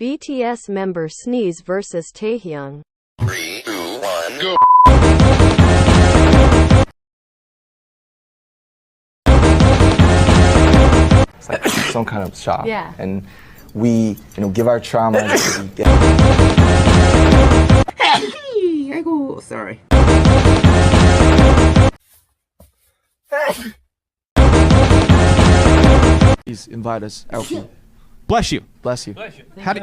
BTS member sneeze versus Taehyung. 3, 2, 1, go! It's like some kind of shock. Yeah. And we, give our trauma. Hey, 아이고, sorry. Please invite us out. Bless you. Bless you. How do